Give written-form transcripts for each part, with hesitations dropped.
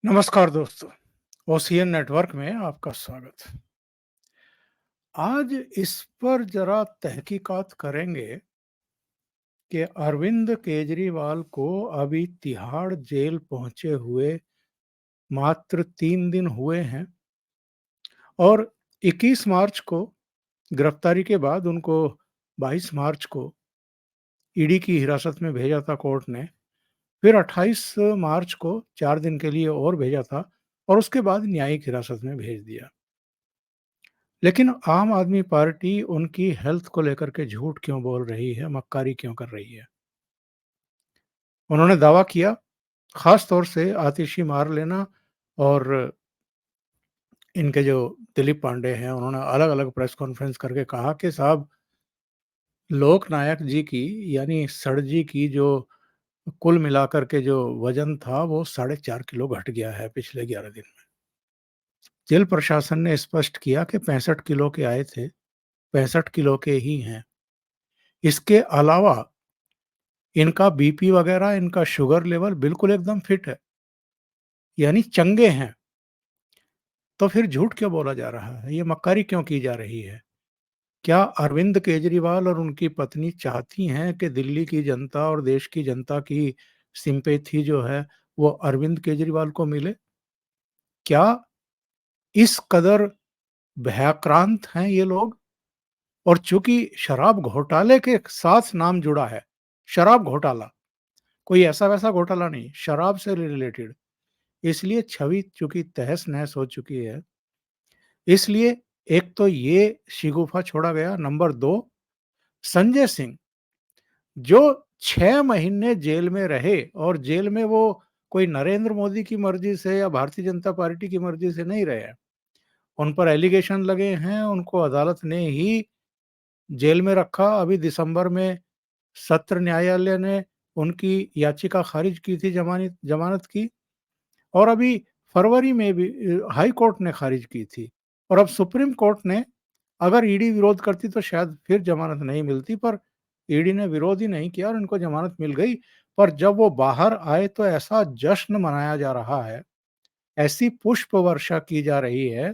नमस्कार दोस्तों, OCN network में आपका स्वागत। आज इस पर जरा तहकीकात करेंगे कि अरविंद केजरीवाल को अभी तिहाड़ जेल पहुंचे हुए मात्र 3 दिन हुए हैं और 21 मार्च को गिरफ्तारी के बाद उनको 22 मार्च को ईडी की हिरासत में भेजा था कोर्ट ने। फिर 28 मार्च को 4 दिन के लिए और भेजा था और उसके बाद न्यायिक हिरासत में भेज दिया। लेकिन आम आदमी पार्टी उनकी हेल्थ को लेकर के झूठ क्यों बोल रही है, मक्कारी क्यों कर रही है? उन्होंने दावा किया, खास तौर से आतिशी मार लेना और इनके जो दिलीप पांडे हैं, उन्होंने अलग-अलग प्रेस कॉन्फ्रेंस करके कहा कि साहब, लोकनायक जी की यानी सर जी की जो कुल मिलाकर के जो वजन था वो 4.5 किलो घट गया है पिछले 11 दिन में। जेल प्रशासन ने स्पष्ट किया कि 65 किलो के आए थे, 65 किलो के ही हैं। इसके अलावा इनका बीपी वगैरह, इनका शुगर लेवल बिल्कुल एकदम फिट है, यानी चंगे हैं। तो फिर झूठ क्यों बोला जा रहा है? ये मक्कारी क्यों की जा रही है? क्या अरविंद केजरीवाल और उनकी पत्नी चाहती हैं कि दिल्ली की जनता और देश की जनता की सिंपैथी जो है, वो अरविंद केजरीवाल को मिले? क्या इस कदर भयाक्रांत हैं ये लोग? और चूँकि शराब घोटाले के साथ नाम जुड़ा है, शराब घोटाला, कोई ऐसा-वैसा घोटाला नहीं, शराब से रिलेटेड, इसलिए छवि चूँकि तहस-नहस हो चुकी है, इसलिए एक तो ये शिगूफा छोड़ा गया। नंबर 2, संजय सिंह, जो 6 महीने जेल में रहे और जेल में वो कोई नरेंद्र मोदी की मर्ज़ी से या भारतीय जनता पार्टी की मर्ज़ी से नहीं रहे हैं। उन पर एलिगेशन लगे हैं, उनको अदालत ने ही जेल में रखा। अभी दिसंबर में सत्र न्यायालय ने उनकी याचिका खारिज की थी ज़मानत ज़मानत की। और अभी फरवरी में भी हाई कोर्ट ने खारिज की थी और अब सुप्रीम कोर्ट ने, अगर ईडी विरोध करती तो शायद फिर जमानत नहीं मिलती, पर ईडी ने विरोध ही नहीं किया और इनको जमानत मिल गई। पर जब वो बाहर आए तो ऐसा जश्न मनाया जा रहा है, ऐसी पुष्प वर्षा की जा रही है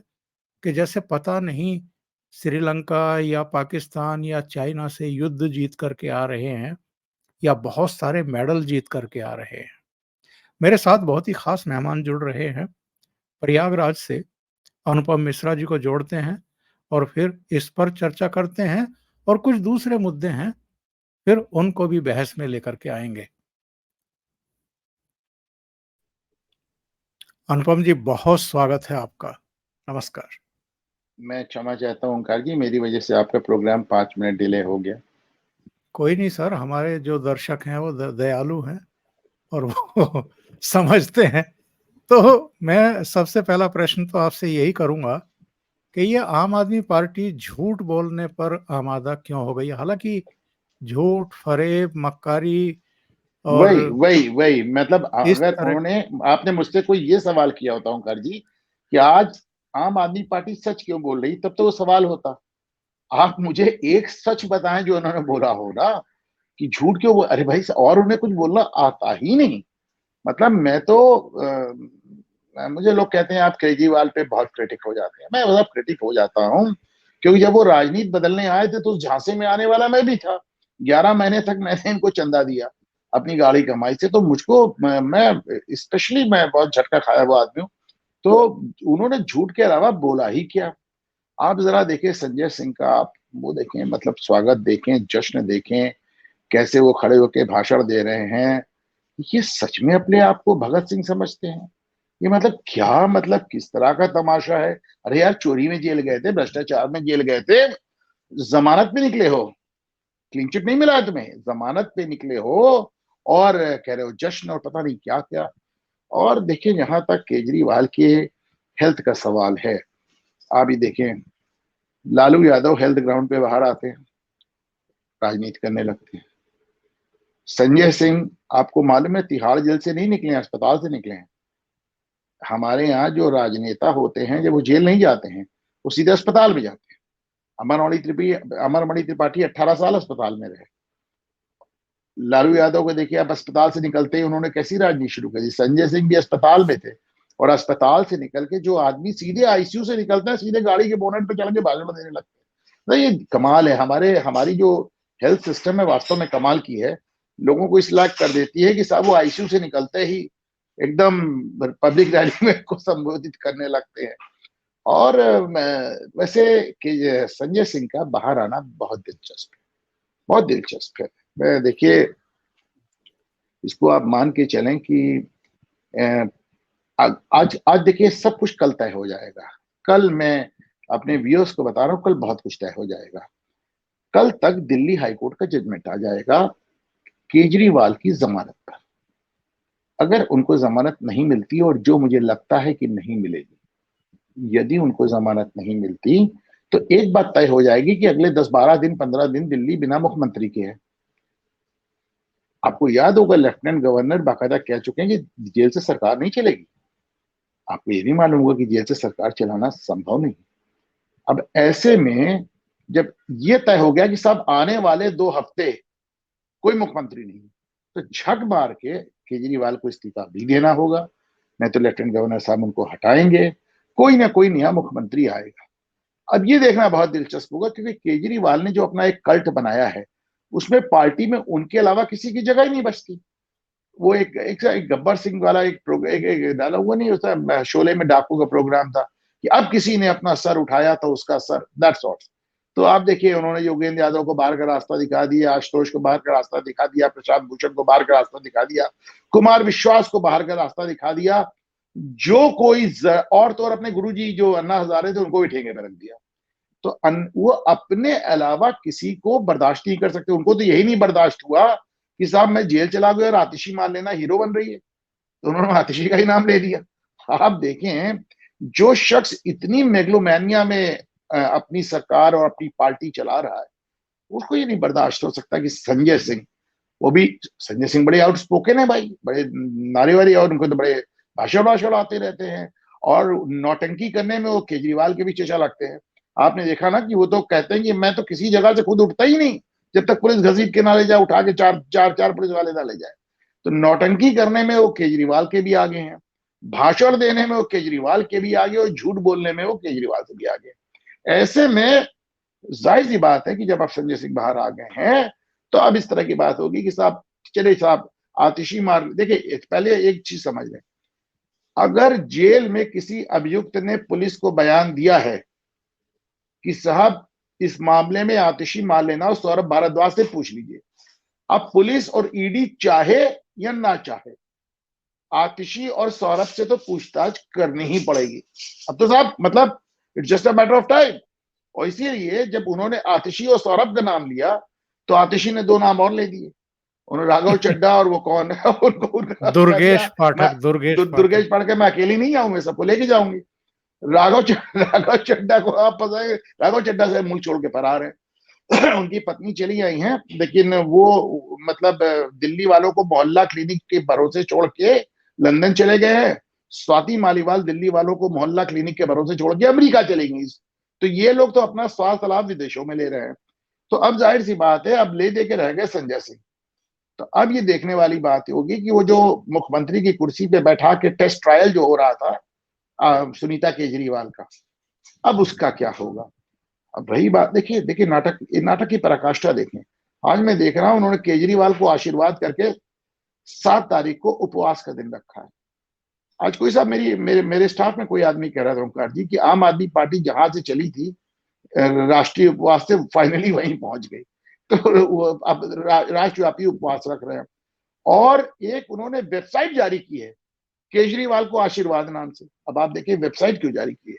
कि जैसे पता नहीं श्रीलंका या पाकिस्तान या चाइना से युद्ध जीत करके आ रहे हैं या बहुत सारे मेडल जीत करके आ रहे हैं। मेरे साथ बहुत ही खास मेहमान जुड़ रहे हैं। प्रयागराज से अनुपम मिश्रा जी को जोड़ते हैं और फिर इस पर चर्चा करते हैं और कुछ दूसरे मुद्दे हैं, फिर उनको भी बहस में लेकर के आएँगे। अनुपम जी, बहुत स्वागत है आपका। नमस्कार। मैं क्षमा चाहता हूँ ओंकार जी, मेरी वजह से आपका प्रोग्राम 5 मिनट डिले हो गया। कोई नहीं सर, हमारे जो दर्शक हैं वो दयालु हैं और वो समझते हैं। तो मैं सबसे पहला प्रश्न तो आपसे यही करूँगा कि ये आम आदमी पार्टी झूठ बोलने पर आमादा क्यों हो गई? हालाँकि झूठ, फ़रेब, मक्कारी और वही मतलब इस अगर तरह। आपने मुझसे कोई ये सवाल किया होता ओंकार जी कि आज आम आदमी पार्टी सच क्यों बोल रही, तब तो वो सवाल होता। आप मुझे एक सच बताएं जो उन्होंने बोला हो ना, कि झूठ क्यों बोल, अरे भाई, और उन्हें कुछ बोलना आता ही नहीं। मतलब मैं तो मुझे लोग कहते हैं आप केजरीवाल पे बहुत क्रिटिक हो जाते हैं। मैं मतलब क्रिटिक हो जाता हूँ क्योंकि जब वो राजनीति बदलने आए थे तो उस झांसे में आने वाला मैं भी था। 11 महीने तक मैंने इनको चंदा दिया अपनी गाड़ी कमाई से। तो मुझको मैं स्पेशली मैं बहुत झटका खाया हुआ आदमी हूँ। तो उन्होंने झूठ के अलावा बोला ही क्या? आप जरा देखें संजय सिंह का, आप वो देखें, मतलब स्वागत देखें, जश्न देखें, कैसे वो खड़े होकर भाषण दे रहे हैं। ये सच में अपने आप को भगत सिंह समझते हैं? ये मतलब क्या, मतलब किस तरह का तमाशा है? अरे यार, चोरी में जेल गए थे, भ्रष्टाचार में जेल गए थे, जमानत पे निकले हो, क्लीन चिट नहीं मिला है तुम्हें, जमानत पे निकले हो और कह रहे हो जश्न और पता नहीं क्या क्या। और देखिए, जहां तक केजरीवाल के हेल्थ का सवाल है, आप ही देखें, लालू यादव हेल्थ ग्राउंड पे बाहर आते हैं, राजनीति करने लगते हैं। संजय सिंह, आपको मालूम है, तिहाड़ जेल से नहीं निकले, अस्पताल से निकले हैं। हमारे यहाँ जो राजनेता होते हैं, जब वो जेल नहीं जाते हैं, वो सीधे अस्पताल में जाते हैं। अमरमणि त्रिपाठी 18 साल अस्पताल में रहे। लालू यादव को देखिए, आप अस्पताल से निकलते ही उन्होंने कैसी राजनीति शुरू कर दी। संजय सिंह भी अस्पताल में थे और अस्पताल से निकल के जो आदमी सीधे आईसीयू से निकलता है, सीधे गाड़ी के बोनट पे चढ़ के भाषण देने लगते हैं। नहीं, ये कमाल है। हमारी जो हेल्थ सिस्टम है वास्तव में कमाल की है। लोगों को इस लायक कर देती है कि साहब वो आईसीयू से निकलते ही एकदम पब्लिक रैली में को संबोधित करने लगते हैं। और वैसे कि संजय सिंह का बाहर आना बहुत दिलचस्प है, बहुत दिलचस्प है। देखिए, इसको आप मान के चलें कि आज आज देखिए सब कुछ कल तय हो जाएगा। कल मैं अपने व्यूअर्स को बता रहा हूँ, कल बहुत कुछ तय हो जाएगा। कल तक दिल्ली हाईकोर्ट का जजमेंट आ जाएगा केजरीवाल की जमानत पर। अगर उनको जमानत नहीं मिलती, और जो मुझे लगता है कि नहीं मिलेगी, यदि उनको जमानत नहीं मिलती तो एक बात तय हो जाएगी कि अगले 10-12 दिन 15 दिन दिल्ली बिना मुख्यमंत्री के है। आपको याद होगा लेफ्टिनेंट गवर्नर बाकायदा कह चुके हैं कि जेल से सरकार नहीं चलेगी। आपको ये भी मालूम होगा कि जेल से सरकार चलाना संभव नहीं। अब ऐसे में जब ये तय हो गया कि साहब आने वाले 2 हफ्ते कोई मुख्यमंत्री नहीं, तो झक मार के केजरीवाल को इस्तीफा भी देना होगा, नहीं तो लेफ्टिनेंट गवर्नर साहब उनको हटाएंगे, कोई ना कोई नया मुख्यमंत्री आएगा। अब ये देखना बहुत दिलचस्प होगा, क्योंकि केजरीवाल ने जो अपना एक कल्ट बनाया है, उसमें पार्टी में उनके अलावा किसी की जगह ही नहीं बचती। वो एक गब्बर सिंह वाला एक डाला हुआ नहीं होता, शोले में डाकू का प्रोग्राम था कि अब किसी ने अपना सर उठाया तो उसका सर, दैट्स ऑल। तो आप देखिए, उन्होंने योगेंद्र यादव को बाहर का रास्ता दिखा दिया, आशुतोष को बाहर का रास्ता दिखा दिया, प्रशांत भूषण को बाहर का रास्ता दिखा दिया, कुमार विश्वास को बाहर का रास्ता दिखा दिया। जो कोई और तो और अपने गुरुजी जो अन्ना हजारे थे उनको भी ठेंगे पे रख दिया। तो वो अपने अलावा किसी को बर्दाश्त नहीं कर सकते। उनको तो यही नहीं बर्दाश्त हुआ कि साहब मैं जेल चला गया और आतिशी मान लेना हीरो बन रही है, तो उन्होंने आतिशी का ही नाम ले दिया। आप देखें, जो शख्स इतनी मेगलोमैनिया में अपनी सरकार और अपनी पार्टी चला रहा है, उसको ये नहीं बर्दाश्त हो सकता कि संजय सिंह, वो भी संजय सिंह बड़े आउटस्पोकन है भाई, बड़े नारे वारे, और उनको तो बड़े भाषण भाषण आते रहते हैं, और नौटंकी करने में वो केजरीवाल के भी चेचा लगते हैं। आपने देखा ना कि वो तो कहते हैं कि मैं तो किसी जगह से खुद उठता ही नहीं जब तक पुलिस घसीट के ना ले जाए, उठा के चार पुलिस वाले ना ले जाए। तो नौटंकी करने में वो केजरीवाल के भी आगे हैं, भाषण देने में वो केजरीवाल के भी आगे, और झूठ बोलने में वो केजरीवाल से भी आगे। ऐसे में जाहिर सी बात है कि जब आप संजय सिंह बाहर आ गए हैं, तो अब इस तरह की बात होगी कि साहब चले साहब आतिशी मार। देखिए, पहले एक चीज समझ लें, अगर जेल में किसी अभियुक्त ने पुलिस को बयान दिया है कि साहब इस मामले में आतिशी मार लेना, और सौरभ भारद्वाज से पूछ लीजिए। अब पुलिस और ईडी चाहे या ना चाहे, आतिशी और सौरभ से तो पूछताछ करनी ही पड़ेगी। अब तो साहब मतलब it's just a matter of time. और इसीलिए जब उन्होंने आतिशी और सौरभ का नाम लिया, तो आतिशी ने 2 नाम और ले दिए। उन्होंने राघव चड्ढा और वो कौन है उनको कह दिया, दुर्गेश मैं पाठक, दुर्गेश दुर्गेश पाठक। पाठक, मैं अकेली नहीं आऊंगी, सबको लेके जाऊंगी। राघव चड्ढा को आप पता है, राघव चड्ढा से मुल्क छोड़ के फरार है। उनकी पत्नी चली आई हैं, लेकिन वो मतलब दिल्ली वालों को मोहल्ला क्लिनिक के भरोसे छोड़ के लंदन चले गए हैं। स्वाति मालीवाल दिल्ली वालों को मोहल्ला क्लिनिक के भरोसे छोड़ के अमेरिका चली गई। तो ये लोग तो अपना स्वास्थ्य लाभ विदेशों में ले रहे हैं। तो अब जाहिर सी बात है, अब ले दे के रह गए संजय सिंह। तो अब ये देखने वाली बात होगी कि वो जो मुख्यमंत्री की कुर्सी पे बैठा के टेस्ट ट्रायल जो हो रहा था सुनीता केजरीवाल का, अब उसका क्या होगा। अब रही बात, देखिए देखिए नाटक की पराकाष्ठा देखें। आज मैं देख रहा हूं उन्होंने केजरीवाल को आशीर्वाद करके 7 तारीख को उपवास का दिन रखा है। आज कोई साहब मेरे स्टाफ में कोई आदमी कह रहा था ओमकार जी कि आम आदमी पार्टी जहां से चली थी राष्ट्रीय उपवास से फाइनली वहीं पहुंच गई। तो वो अब राष्ट्रव्यापी उपवास रख रहे हैं। और एक उन्होंने वेबसाइट जारी की है केजरीवाल को आशीर्वाद नाम से। अब आप देखिए वेबसाइट क्यों जारी की है।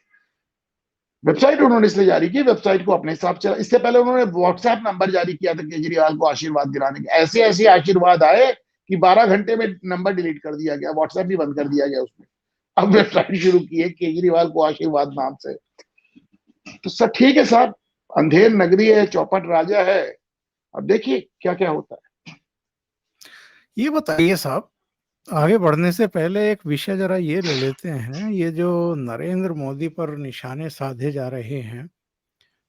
वेबसाइट उन्होंने इसलिए जारी की, वेबसाइट को अपने हिसाब से। इससे पहले उन्होंने व्हाट्सएप नंबर जारी किया था केजरीवाल को आशीर्वाद दिलाने के। ऐसे ऐसे आशीर्वाद आए कि 12 घंटे में नंबर डिलीट कर दिया गया, व्हाट्सएप भी बंद कर दिया गया उसमें। अब वेबसाइट शुरू की है केजरीवाल को आशीर्वाद नाम से। तो सब ठीक है साहब, अंधेर नगरी है, चौपट राजा है। अब देखिए क्या क्या होता है। ये बताइए साहब, आगे बढ़ने से पहले एक विषय जरा ये ले लेते हैं। ये जो नरेंद्र मोदी पर निशाने साधे जा रहे हैं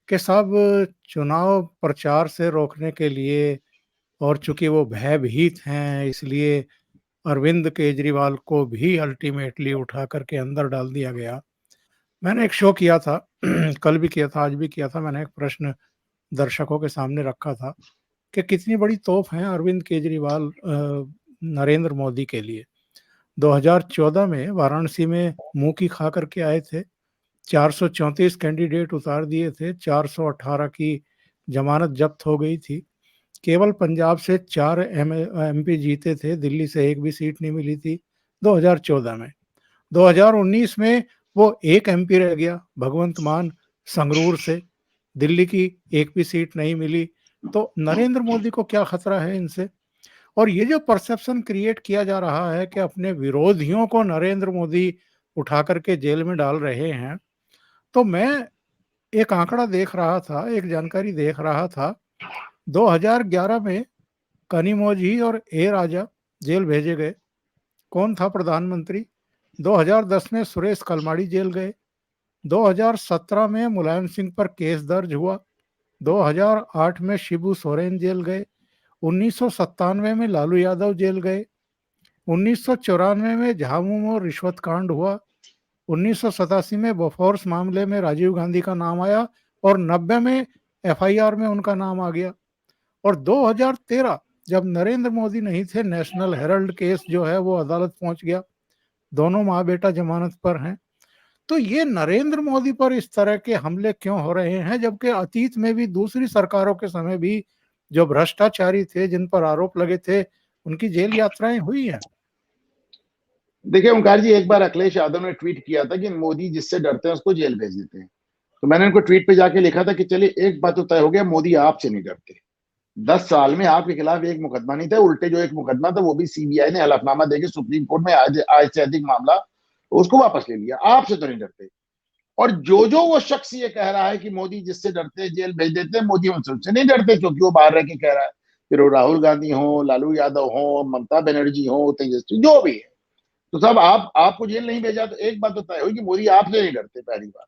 कि साहब चुनाव प्रचार से रोकने के लिए, और चूंकि वो भयभीत हैं इसलिए अरविंद केजरीवाल को भी अल्टीमेटली उठा करके अंदर डाल दिया गया। मैंने एक शो किया था कल भी किया था, आज भी किया था। मैंने एक प्रश्न दर्शकों के सामने रखा था कि कितनी बड़ी तोप हैं अरविंद केजरीवाल नरेंद्र मोदी के लिए। 2014 में वाराणसी में मुंह की खा करके आए थे, 434 कैंडिडेट उतार दिए थे, 418 की जमानत जब्त हो गई थी। केवल पंजाब से 4 एमपी जीते थे, दिल्ली से एक भी सीट नहीं मिली थी 2014 में। 2019 में वो एक एमपी रह गया, भगवंत मान संगरूर से, दिल्ली की एक भी सीट नहीं मिली। तो नरेंद्र मोदी को क्या खतरा है इनसे? और ये जो परसेप्शन क्रिएट किया जा रहा है कि अपने विरोधियों को नरेंद्र मोदी उठा करके जेल में डाल रहे हैं, तो मैं एक आंकड़ा देख रहा था, एक जानकारी देख रहा था। 2011 में कनिमोझी और ए राजा जेल भेजे गए। कौन था प्रधानमंत्री? 2010 में सुरेश कलमाड़ी जेल गए। 2017 में मुलायम सिंह पर केस दर्ज हुआ। 2008 में शिबू सोरेन जेल गए। 1997 में लालू यादव जेल गए। 1994 में झामुमो रिश्वत कांड हुआ। 1987 में बोफोर्स मामले में राजीव गांधी का नाम आया और 90 में एफआईआर में उनका नाम आ गया। और 2013 जब नरेंद्र मोदी नहीं थे, नेशनल हेराल्ड केस जो है वो अदालत पहुंच गया। दोनों माँ बेटा जमानत पर हैं। तो ये नरेंद्र मोदी पर इस तरह के हमले क्यों हो रहे हैं, जबकि अतीत में भी दूसरी सरकारों के समय भी जो भ्रष्टाचारी थे, जिन पर आरोप लगे थे, उनकी जेल यात्राएं हुई हैं। देखिए ओंकार जी, एक बार अखिलेश यादव ने ट्वीट किया था कि मोदी जिससे डरते हैं उसको जेल भेज देते हैं। तो मैंने उनको ट्वीट पे जाके लिखा था कि चलिए एक बात तो तय हो गया, मोदी आपसे नहीं डरते। 10 साल में आपके खिलाफ एक मुकदमा नहीं था, उल्टे जो एक मुकदमा था वो भी सीबीआई ने हलफनामा देके सुप्रीम कोर्ट में आज से अधिक मामला उसको वापस ले लिया। आपसे तो नहीं डरते। और जो वो शख्स ये कह रहा है कि मोदी जिससे डरते हैं जेल भेज देते हैं, मोदी उनसे नहीं डरते क्योंकि वो बाहर रह के कह रहा है। फिर वो राहुल गांधी हो, लालू यादव हो, ममता बनर्जी हो, तेजस्वी जो भी है, तो सब आपको जेल नहीं भेजा तो एक बात तो तय हुई कि मोदी आपसे नहीं डरते, पहली बात।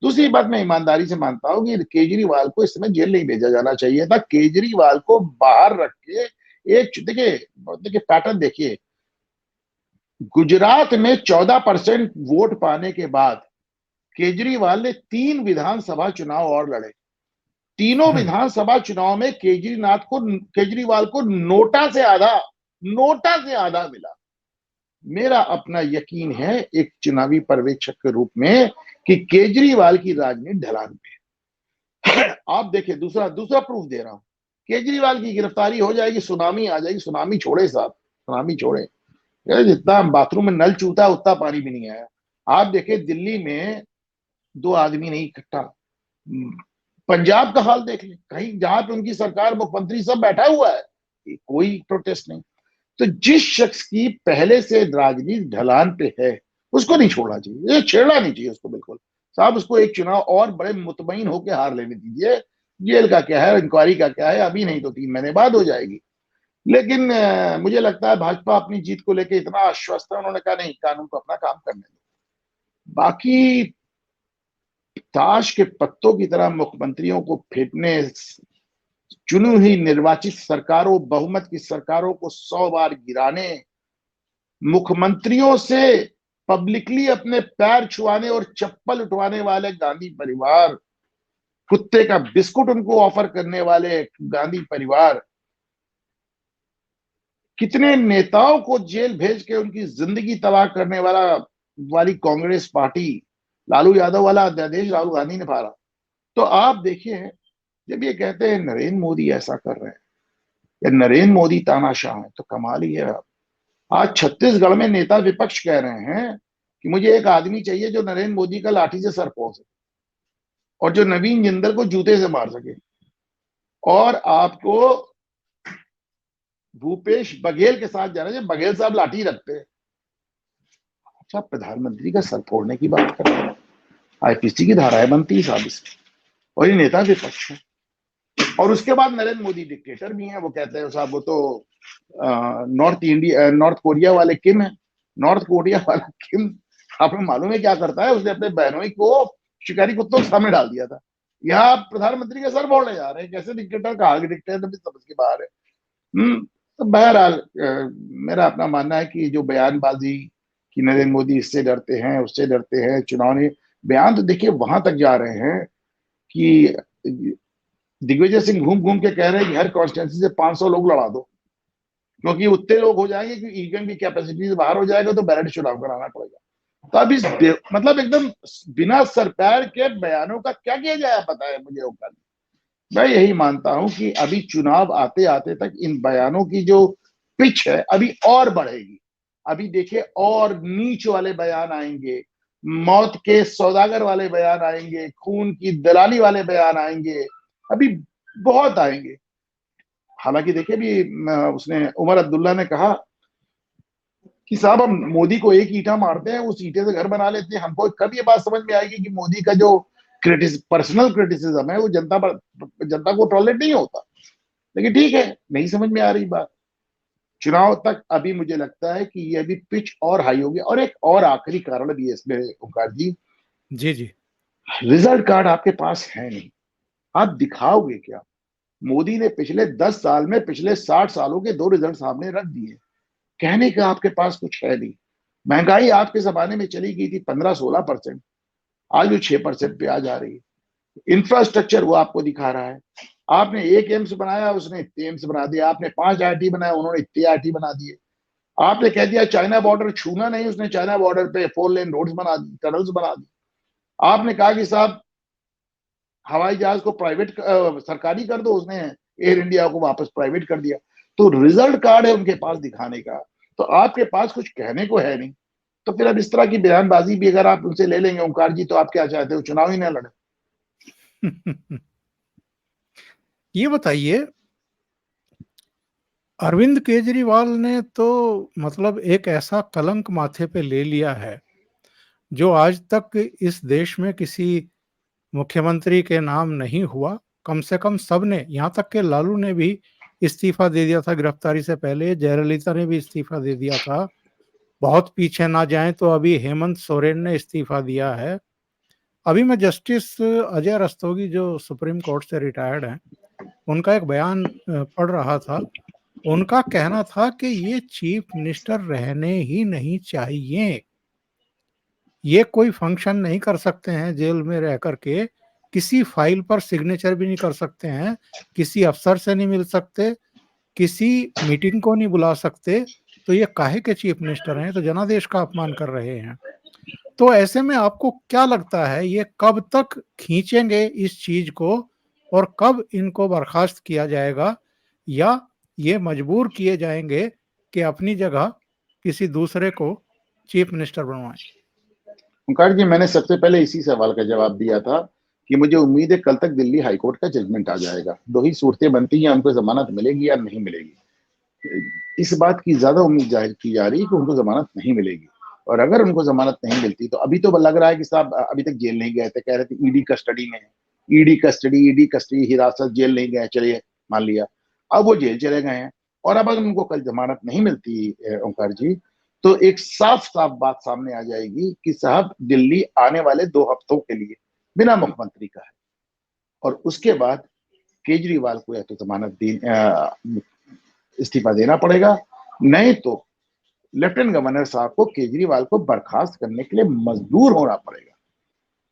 दूसरी बात, मैं ईमानदारी से मानता हूं कि केजरीवाल को इस समय जेल नहीं भेजा जाना चाहिए था। केजरीवाल को बाहर रख के एक देखिए देखिए पैटर्न देखिए, गुजरात में 14% वोट पाने के बाद केजरीवाल ने 3 विधानसभा चुनाव और लड़े। तीनों विधानसभा चुनाव में केजरीवाल को नोटा से आधा मिला। मेरा अपना यकीन है एक चुनावी पर्यवेक्षक के रूप में कि केजरीवाल की राजनीति ढलान पे। आप देखिए, दूसरा प्रूफ दे रहा हूं, केजरीवाल की गिरफ्तारी हो जाएगी, सुनामी आ जाएगी। सुनामी छोड़े साहब, सुनामी छोड़े। जितना बाथरूम में नल चूता है उतना पानी भी नहीं आया। आप देखिए दिल्ली में 2 आदमी नहीं इकट्ठा। पंजाब का हाल देख ले, कहीं जहां पे उनकी सरकार, मुख्यमंत्री सब बैठा हुआ है, कोई प्रोटेस्ट नहीं। तो जिस शख्स की पहले से राजनीति ढलान पे है उसको नहीं छोड़ना चाहिए, ये छेड़ना नहीं चाहिए उसको बिल्कुल। साहब उसको एक चुनाव और बड़े मुतमईन होकर हार लेने दीजिए। जेल का क्या है, इंक्वायरी का क्या है, अभी नहीं तो 3 महीने बाद हो जाएगी। लेकिन मुझे लगता है भाजपा अपनी जीत को लेकर इतना आश्वस्त है, उन्होंने कहा नहीं, कानून को अपना काम करने दो। बाकी ताश के पत्तों की तरह मुख्यमंत्रियों को फेंकने, चुनी हुई निर्वाचित सरकारों, बहुमत की सरकारों को 100 बार गिराने, मुख्यमंत्रियों से पब्लिकली अपने पैर छुआने और चप्पल उठवाने वाले गांधी परिवार, कुत्ते का बिस्कुट उनको ऑफर करने वाले गांधी परिवार, कितने नेताओं को जेल भेज के उनकी जिंदगी तबाह करने वाली कांग्रेस पार्टी, लालू यादव वाला अध्यादेश राहुल गांधी ने फाड़ा। तो आप देखिए, जब ये कहते हैं नरेंद्र मोदी ऐसा कर रहे हैं या नरेंद्र मोदी तानाशाह है, तो कमाल ही है। आज छत्तीसगढ़ में नेता विपक्ष कह रहे हैं कि मुझे एक आदमी चाहिए जो नरेंद्र मोदी का लाठी से सर फोड़ सके और जो नवीन जिंदल को जूते से मार सके। और आपको भूपेश बघेल के साथ जाना चाहिए, बघेल साहब लाठी रखते हैं। अच्छा, प्रधानमंत्री का सर फोड़ने की बात कर रहे हैं, आईपीसी की धाराएं बनती है साहब इसमें, और ये नेता विपक्ष है। और उसके बाद नरेंद्र मोदी डिक्टेटर भी हैं। वो कहते हैं साहब वो तो नॉर्थ कोरिया वाले किम है। नॉर्थ कोरिया वाला किम, आपको मालूम है क्या करता है? उसने अपने बहनोई को शिकारी कुत्तों के सामने डाल दिया था। यहाँ प्रधानमंत्री का सर फोड़ने जा रहे हैं। कैसे डिक्टेटर, कहा डिक्टेटर भी समझ के बाहर है। तो बहरहाल मेरा अपना मानना है कि जो बयानबाजी कि नरेंद्र मोदी इससे डरते हैं, उससे डरते हैं, चुनाव में बयान तो देखिए वहां तक जा रहे हैं कि दिग्विजय सिंह घूम घूम के कह रहे हैं कि हर कॉन्स्टिट्यूंसी से 500 लोग लड़ा दो, क्योंकि उतने लोग हो जाएंगे कि ईवीएम की कैपेसिटी से बाहर हो जाएगा तो बैलेट चुनाव कराना पड़ेगा। तो अब इस मतलब एकदम बिना सरकार के बयानों का क्या किया जाए पता है मुझे होगा। मैं यही मानता हूं कि अभी चुनाव आते आते तक इन बयानों की जो पिच है अभी और बढ़ेगी। अभी देखिए और नीच वाले बयान आएंगे, मौत के सौदागर वाले बयान आएंगे, खून की दलाली वाले बयान आएंगे, अभी बहुत आएंगे। हालांकि देखिए भी उसने उमर अब्दुल्ला ने कहा कि साहब हम मोदी को एक ईंटा मारते हैं, उस ईंटे से घर बना लेते हैं। हमको कब ये बात समझ में आएगी कि मोदी का जो पर्सनल क्रिटिसिज्म है वो जनता को टॉलरेट नहीं होता। लेकिन ठीक है, नहीं समझ में आ रही बात। चुनाव तक अभी मुझे लगता है कि ये अभी पिच और हाई होगी। और एक और आखिरी कारण भी है इसमें ओंकार जी, जी, जी। रिजल्ट कार्ड आपके पास है नहीं, आप दिखाओगे क्या? मोदी ने पिछले 10 साल में पिछले 60 सालों के 2 रिजल्ट सामने रख दिए, कहने का आपके पास कुछ है नहीं। महंगाई आपके जमाने में चली गई थी 15-16%, आज वो 6% पे आ जा रही है। इंफ्रास्ट्रक्चर वो आपको दिखा रहा है। आपने एक एम्स बनाया, उसने इतने एम्स बना दिया। आपने 5 आईटी बनाया, उन्होंने इतने आईटी बना दिए। आपने कह दिया चाइना बॉर्डर छूना नहीं, उसने चाइना बॉर्डर पे 4 लेन रोड्स बना दी, टनल्स बना दी। आपने कहा कि साहब हवाई जहाज को प्राइवेट सरकारी कर दो, उसने एयर इंडिया को वापस प्राइवेट कर दिया। तो रिजल्ट कार्ड है उनके पास दिखाने का, तो आपके पास कुछ कहने को है नहीं। तो फिर अब इस तरह की बयानबाजी भी अगर आप उनसे ले लेंगे ओंकार जी, तो आप क्या चाहते हो, चुनाव ही ना लड़े? ये बताइए, अरविंद केजरीवाल ने तो मतलब एक ऐसा कलंक माथे पे ले लिया है जो आज तक इस देश में किसी मुख्यमंत्री के नाम नहीं हुआ। कम से कम सबने, यहाँ तक के लालू ने भी इस्तीफा दे दिया था गिरफ्तारी से पहले, जयललिता ने भी इस्तीफा दे दिया था। बहुत पीछे ना जाएं तो अभी हेमंत सोरेन ने इस्तीफा दिया है। अभी मैं जस्टिस अजय रस्तोगी जो सुप्रीम कोर्ट से रिटायर्ड हैं, उनका एक बयान पढ़ रहा था। उनका कहना था कि ये चीफ मिनिस्टर रहने ही नहीं चाहिए। ये कोई फंक्शन नहीं कर सकते हैं जेल में रह करके, किसी फाइल पर सिग्नेचर भी नहीं कर सकते हैं, किसी अफसर से नहीं मिल सकते, किसी मीटिंग को नहीं बुला सकते। तो ये काहे के चीफ मिनिस्टर हैं? तो जनादेश का अपमान कर रहे हैं। तो ऐसे में आपको क्या लगता है ये कब तक खींचेंगे इस चीज को, और कब इनको बर्खास्त किया जाएगा, या ये मजबूर किए जाएंगे कि अपनी जगह किसी दूसरे को चीफ मिनिस्टर बनवाएं? ओंकार जी, मैंने सबसे पहले इसी सवाल का जवाब दिया था कि मुझे उम्मीद है कल तक दिल्ली हाईकोर्ट का जजमेंट आ जाएगा। दो ही सूरतें बनती हैं, उनको जमानत मिलेगी या नहीं मिलेगी। इस बात की ज्यादा उम्मीद जाहिर की जा रही है कि उनको जमानत नहीं मिलेगी। और अगर उनको जमानत नहीं मिलती तो अभी तो लग रहा है कि साहब अभी तक जेल नहीं गए थे, कह रहे थे ईडी कस्टडी में है, ईडी कस्टडी हिरासत, जेल नहीं गए, चलिए मान लिया। अब वो जेल चले गए हैं। और अब अगर उनको कल जमानत नहीं मिलती ओंकार जी, तो एक साफ साफ बात सामने आ जाएगी कि साहब दिल्ली आने वाले 2 हफ्तों के लिए बिना मुख्यमंत्री का है। और उसके बाद केजरीवाल को या तो इस्तीफा देना पड़ेगा, नहीं तो लेफ्टिनेंट गवर्नर साहब को केजरीवाल को बर्खास्त करने के लिए मजबूर होना पड़ेगा।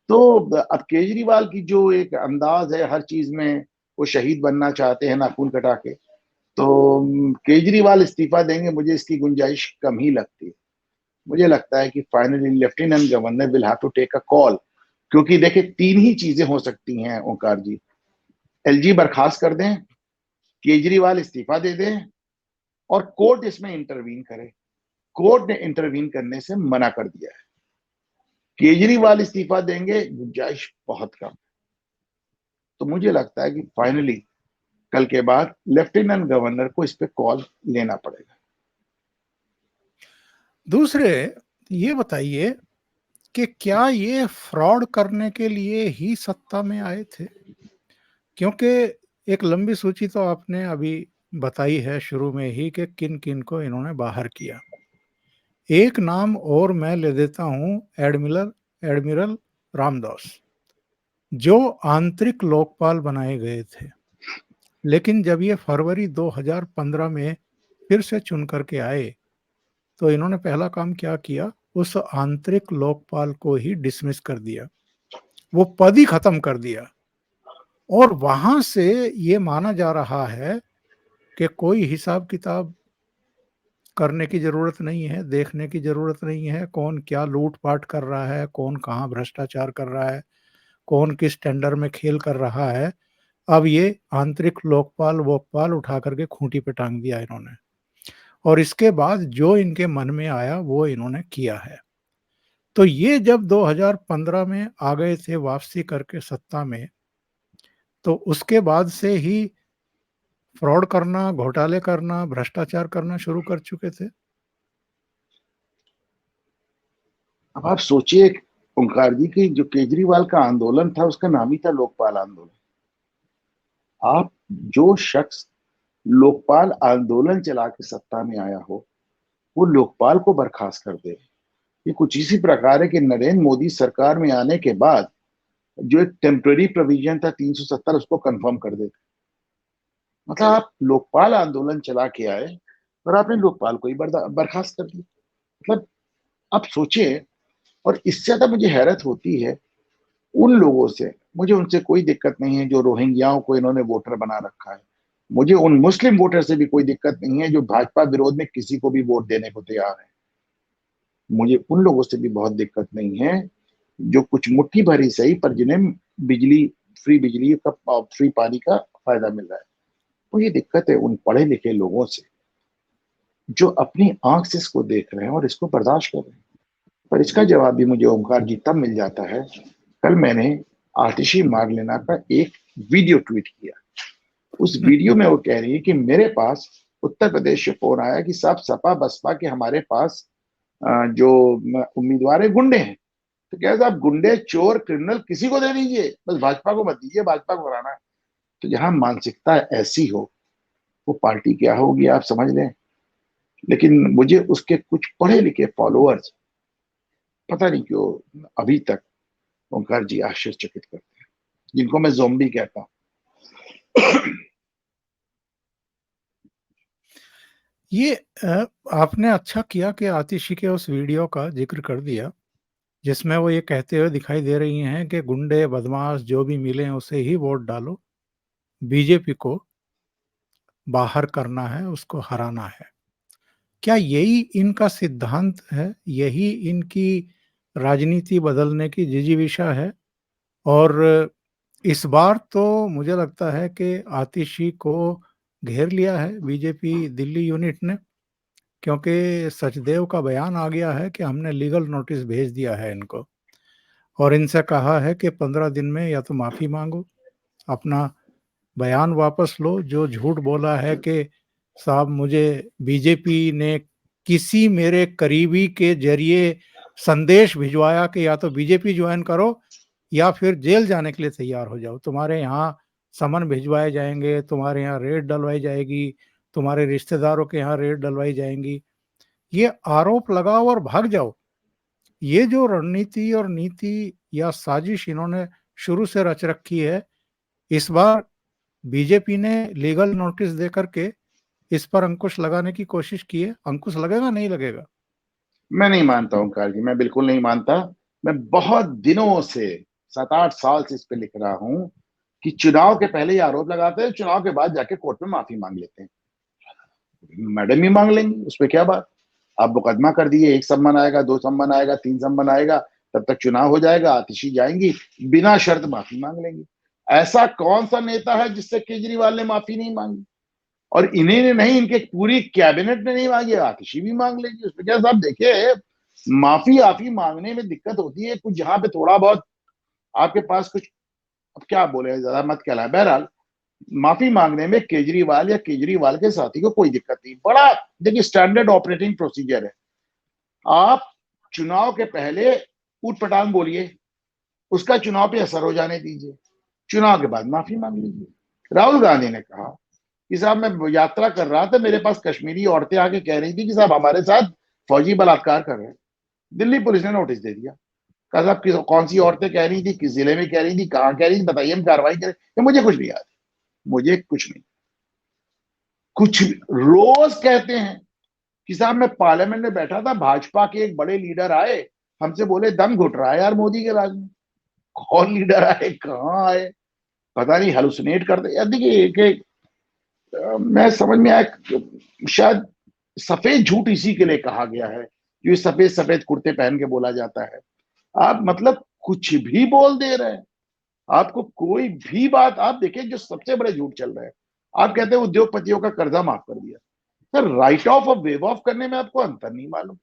तो अब केजरीवाल की जो एक अंदाज है हर चीज में, वो शहीद बनना चाहते हैं नाखून कटा के, तो केजरीवाल इस्तीफा देंगे, मुझे इसकी गुंजाइश कम ही लगती है। मुझे लगता है कि finally lieutenant governor will have to take a call. क्योंकि देखिए 3 ही चीजें हो सकती हैं ओंकार जी, एलजी बर्खास्त कर दें, केजरीवाल इस्तीफा दे दें, और कोर्ट इसमें इंटरवीन करे। कोर्ट ने इंटरवीन करने से मना कर दिया है। केजरीवाल इस्तीफा देंगे, गुंजाइश बहुत कम। तो मुझे लगता है कि फाइनली कल के बाद लेफ्टिनेंट गवर्नर को इस पे कॉल लेना पड़ेगा। दूसरे, ये बताइए कि क्या ये फ्रॉड करने के लिए ही सत्ता में आए थे? क्योंकि एक लंबी सूची तो आपने अभी बताई है शुरू में ही कि किन किन को इन्होंने बाहर किया। एक नाम और मैं ले देता हूं, एडमिरल एडमिरल रामदास, जो आंतरिक लोकपाल बनाए गए थे। लेकिन जब ये फरवरी 2015 में फिर से चुन करके आए, तो इन्होंने पहला काम क्या किया, उस आंतरिक लोकपाल को ही डिसमिस कर दिया। वो पद ही खत्म कर दिया। और वहां से ये माना जा रहा है कि कोई हिसाब-किताब करने की ज़रूरत नहीं है, देखने की ज़रूरत नहीं है, कौन क्या लूट-पाट कर रहा है, कौन कहाँ भ्रष्टाचार कर रहा है, कौन किस टेंडर में खेल कर रहा है। अब ये आंतरिक लोकपाल-वोकपाल उठा कर के खूंटी पे टाँग दिया इन्होंने। और इसके बाद जो इनके मन में आया वो इन्होंने किया है। तो ये जब 2015 में आ गए थे वापसी करके सत्ता में, तो उसके बाद से ही फ्रॉड करना, घोटाले करना, भ्रष्टाचार करना शुरू कर चुके थे। अब आप सोचिए ओंकार जी की जो केजरीवाल का आंदोलन था उसका नाम ही था लोकपाल आंदोलन। आप जो शख्स लोकपाल आंदोलन चला के सत्ता में आया हो वो लोकपाल को बर्खास्त कर दे, ये कुछ इसी प्रकार है कि नरेंद्र मोदी सरकार में आने के बाद जो एक टेम्पररी प्रोविजन था 370 उसको कंफर्म कर दे। मतलब आप लोकपाल आंदोलन चला के आए और आपने लोकपाल को ही बर्खास्त कर दिया। मतलब आप सोचिए। और इससे ज्यादा मुझे हैरत होती है उन लोगों से, मुझे उनसे कोई दिक्कत नहीं है जो रोहिंग्याओं को इन्होंने वोटर बना रखा है। मुझे उन मुस्लिम वोटर से भी कोई दिक्कत नहीं है जो भाजपा विरोध में किसी को भी वोट देने को तैयार है। मुझे उन लोगों से भी बहुत दिक्कत नहीं है जो कुछ मुट्ठी भरी सही पर जिन्हें बिजली बिजली का फ्री पानी का फायदा मिल रहा है। मुझे दिक्कत है उन पढ़े लिखे लोगों से जो अपनी आंख से इसको देख रहे हैं और इसको बर्दाश्त कर रहे हैं। पर इसका जवाब भी मुझे ओंकार जी तब मिल जाता है। कल मैंने आतिशी मारलेना का एक वीडियो ट्वीट किया। उस वीडियो में वो कह रही है कि मेरे पास उत्तर प्रदेश से फोन आया कि साहब सपा बसपा के हमारे पास जो उम्मीदवार है गुंडे हैं। तो क्या साहब गुंडे चोर क्रिमिनल किसी को दे दीजिए, बस भाजपा को मत दीजिए, भाजपा को हराना है। तो जहां मानसिकता ऐसी हो वो पार्टी क्या होगी आप समझ लें। लेकिन मुझे उसके कुछ पढ़े लिखे फॉलोअर्स पता नहीं क्यों अभी तक ओंकार जी आश्चर्यचकित करते हैं, जिनको मैं ज़ोंबी कहता हूं। ये आपने अच्छा किया कि आतिशी के उस वीडियो का ज़िक्र कर दिया, जिसमें वो ये कहते हुए दिखाई दे रही हैं कि गुंडे, बदमाश जो भी मिलें उसे ही वोट डालो, बीजेपी को बाहर करना है, उसको हराना है। क्या यही इनका सिद्धांत है? यही इनकी राजनीति बदलने की जिजीविषा है? और इस बार तो मुझे लगता है कि आतिशी को घेर लिया है बीजेपी दिल्ली यूनिट ने, क्योंकि सचदेव का बयान आ गया है कि हमने लीगल नोटिस भेज दिया है इनको और इनसे कहा है कि 15 दिन में या तो माफ़ी मांगो, अपना बयान वापस लो, जो झूठ बोला है कि साहब मुझे बीजेपी ने किसी मेरे करीबी के जरिए संदेश भिजवाया कि या तो बीजेपी ज्वाइन करो या फिर जेल जाने के लिए तैयार हो जाओ। तुम्हारे यहाँ समन भिजवाए जाएंगे, तुम्हारे यहाँ रेड डलवाई जाएगी, तुम्हारे रिश्तेदारों के यहाँ रेड डलवाई जाएंगी। ये आरोप लगाओ और भाग जाओ। ये जो रणनीति और नीति या साजिश इन्होंने शुरू से रच रखी है, इस बार बीजेपी ने लीगल नोटिस देकर के इस पर अंकुश लगाने की कोशिश की है। अंकुश लगेगा, नहीं लगेगा? मैं नहीं मानता ओंकार जी, मैं बिल्कुल नहीं मानता। मैं बहुत दिनों से 7-8 साल से इस पे लिख रहा हूं कि चुनाव के पहले ये आरोप लगाते हैं, चुनाव के बाद जाके कोर्ट में माफी मांग लेते हैं। मैडम ही मांग लेंगी, उसमें क्या बात। आप मुकदमा कर दिए, 1 सम्मन आएगा, 2 सम्मन आएगा, 3 सम्मन आएगा, तब तक चुनाव हो जाएगा, आतिशी जाएंगी, बिना शर्त माफी मांग लेंगी। ऐसा कौन सा नेता है जिससे केजरीवाल ने माफी नहीं मांगी? और इन्हीं ने नहीं, इनके पूरी कैबिनेट ने नहीं मांगी, आतिशी भी मांग लेगी। उसमें क्या साहब देखिए, माफी आफी मांगने में दिक्कत होती है कुछ, जहां पे थोड़ा बहुत आपके पास कुछ, अब क्या बोले, ज्यादा मत कहलाए। बहरहाल माफी मांगने में केजरीवाल या केजरीवाल के साथी को कोई दिक्कत नहीं। बड़ा देखिए स्टैंडर्ड ऑपरेटिंग प्रोसीजर है। आप चुनाव के पहले ऊट पटांग बोलिए, उसका चुनाव पे असर हो जाने दीजिए, चुनाव के बाद माफी मांग लीजिए। राहुल गांधी ने कहा कि साहब मैं यात्रा कर रहा था, मेरे पास कश्मीरी औरतें आके कह रही थी कि साहब हमारे साथ फौजी बलात्कार कर रहे हैं। दिल्ली पुलिस ने नोटिस दे दिया। कहा साहब कौन सी औरतें कह रही थी, किस जिले में कह रही थी, कहाँ कह रही थी, बताइए, हम कार्रवाई करें। मुझे कुछ नहीं याद, मुझे कुछ नहीं। कुछ रोज कहते हैं कि साहब मैं पार्लियामेंट में बैठा था, भाजपा के एक बड़े लीडर आए, हमसे बोले दम घुट रहा है यार मोदी के राज में। कौन लीडर आए, कहाँ आए, पता नहीं, हेलुसिनेट करते यार। देखिए कि मैं समझ में आया, शायद सफेद झूठ इसी के लिए कहा गया है, जो ये सफेद सफेद कुर्ते पहन के बोला जाता है। आप मतलब कुछ भी बोल दे रहे हैं, आपको कोई भी बात, आप देखिए जो सबसे बड़े झूठ चल रहे हैं, आप कहते हैं उद्योगपतियों का कर्जा माफ कर दिया। सर राइट ऑफ और वेव ऑफ करने में आपको अंतर नहीं मालूम।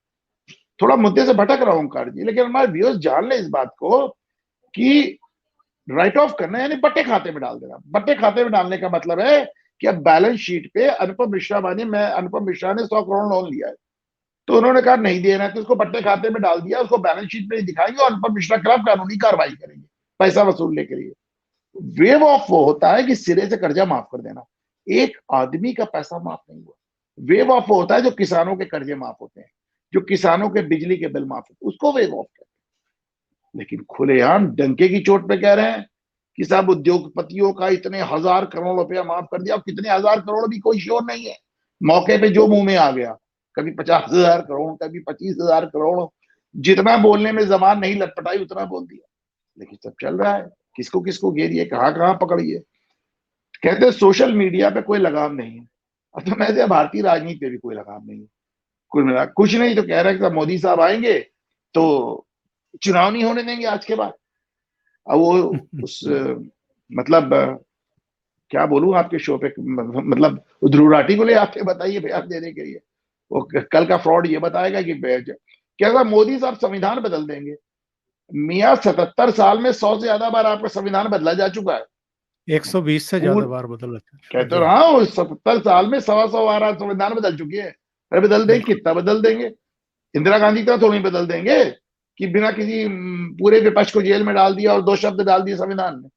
थोड़ा मुद्दे से भटक रहा हूं ओंकार जी, लेकिन हमारे व्यूअर्स जान ले इस बात को कि राइट ऑफ करना यानी बट्टे खाते में डाल देना। बट्टे खाते में डालने का मतलब है कि अब बैलेंस शीट पे अनुपम मिश्रा मानिए, मैं अनुपम मिश्रा ने 100 करोड़ लोन लिया है, तो उन्होंने कहा नहीं देना है, तो उसको बट्टे खाते में डाल दिया, उसको बैलेंस शीट पे नहीं दिखाएंगे और अनुपम मिश्रा के खिलाफ कानूनी कार्रवाई करेंगे पैसा वसूलने के लिए। वेव ऑफ वो होता है कि सिरे से कर्जा माफ कर देना, एक आदमी का पैसा माफ नहीं हुआ। वेव ऑफ वो होता है जो किसानों के कर्जे माफ होते हैं, जो किसानों के बिजली के बिल माफ होते हैं, उसको वेव ऑफ कहते हैं। लेकिन खुलेआम डंके की चोट पे कह रहे हैं कि साहब उद्योगपतियों का इतने हजार करोड़ रुपया माफ कर दिया। अब कितने हजार करोड़ भी कोई श्योर नहीं है, मौके पे जो मुंह में आ गया, कभी 50,000 करोड़, कभी 25,000 करोड़, जितना बोलने में जबान नहीं लटपटाई उतना बोल दिया। लेकिन सब चल रहा है, किसको किसको घेरिए, कहाँ कहाँ पकड़िए। कहते हैं सोशल मीडिया पे कोई लगाम नहीं है, अब तो मैं भारतीय राजनीति पे भी कोई लगाम नहीं है। कुल मिला कुछ नहीं तो कह रहे हैं कि मोदी साहब आएंगे तो चुनाव नहीं होने देंगे आज के बाद। अब वो उस मतलब क्या बोलूं आपके शो पे, मतलब ध्रुव राठी को ले आके बताइए बयान देने के लिए, वो कल का फ्रॉड ये बताएगा कि क्या था मोदी साहब संविधान बदल देंगे। मियाँ 77 साल में 100 से ज्यादा बार आपका संविधान बदला जा चुका है। 120 से ज्यादा बार बदल कहते जी। रहा हूं 77 साल में 100 बार संविधान बदल चुकी है। अरे बदल देंगे, बिल्कुल। कितना बदल देंगे, इंदिरा गांधी की तरह थोड़ी बदल देंगे कि बिना किसी पूरे विपक्ष को जेल में डाल दिया और 2 शब्द डाल दिए संविधान में,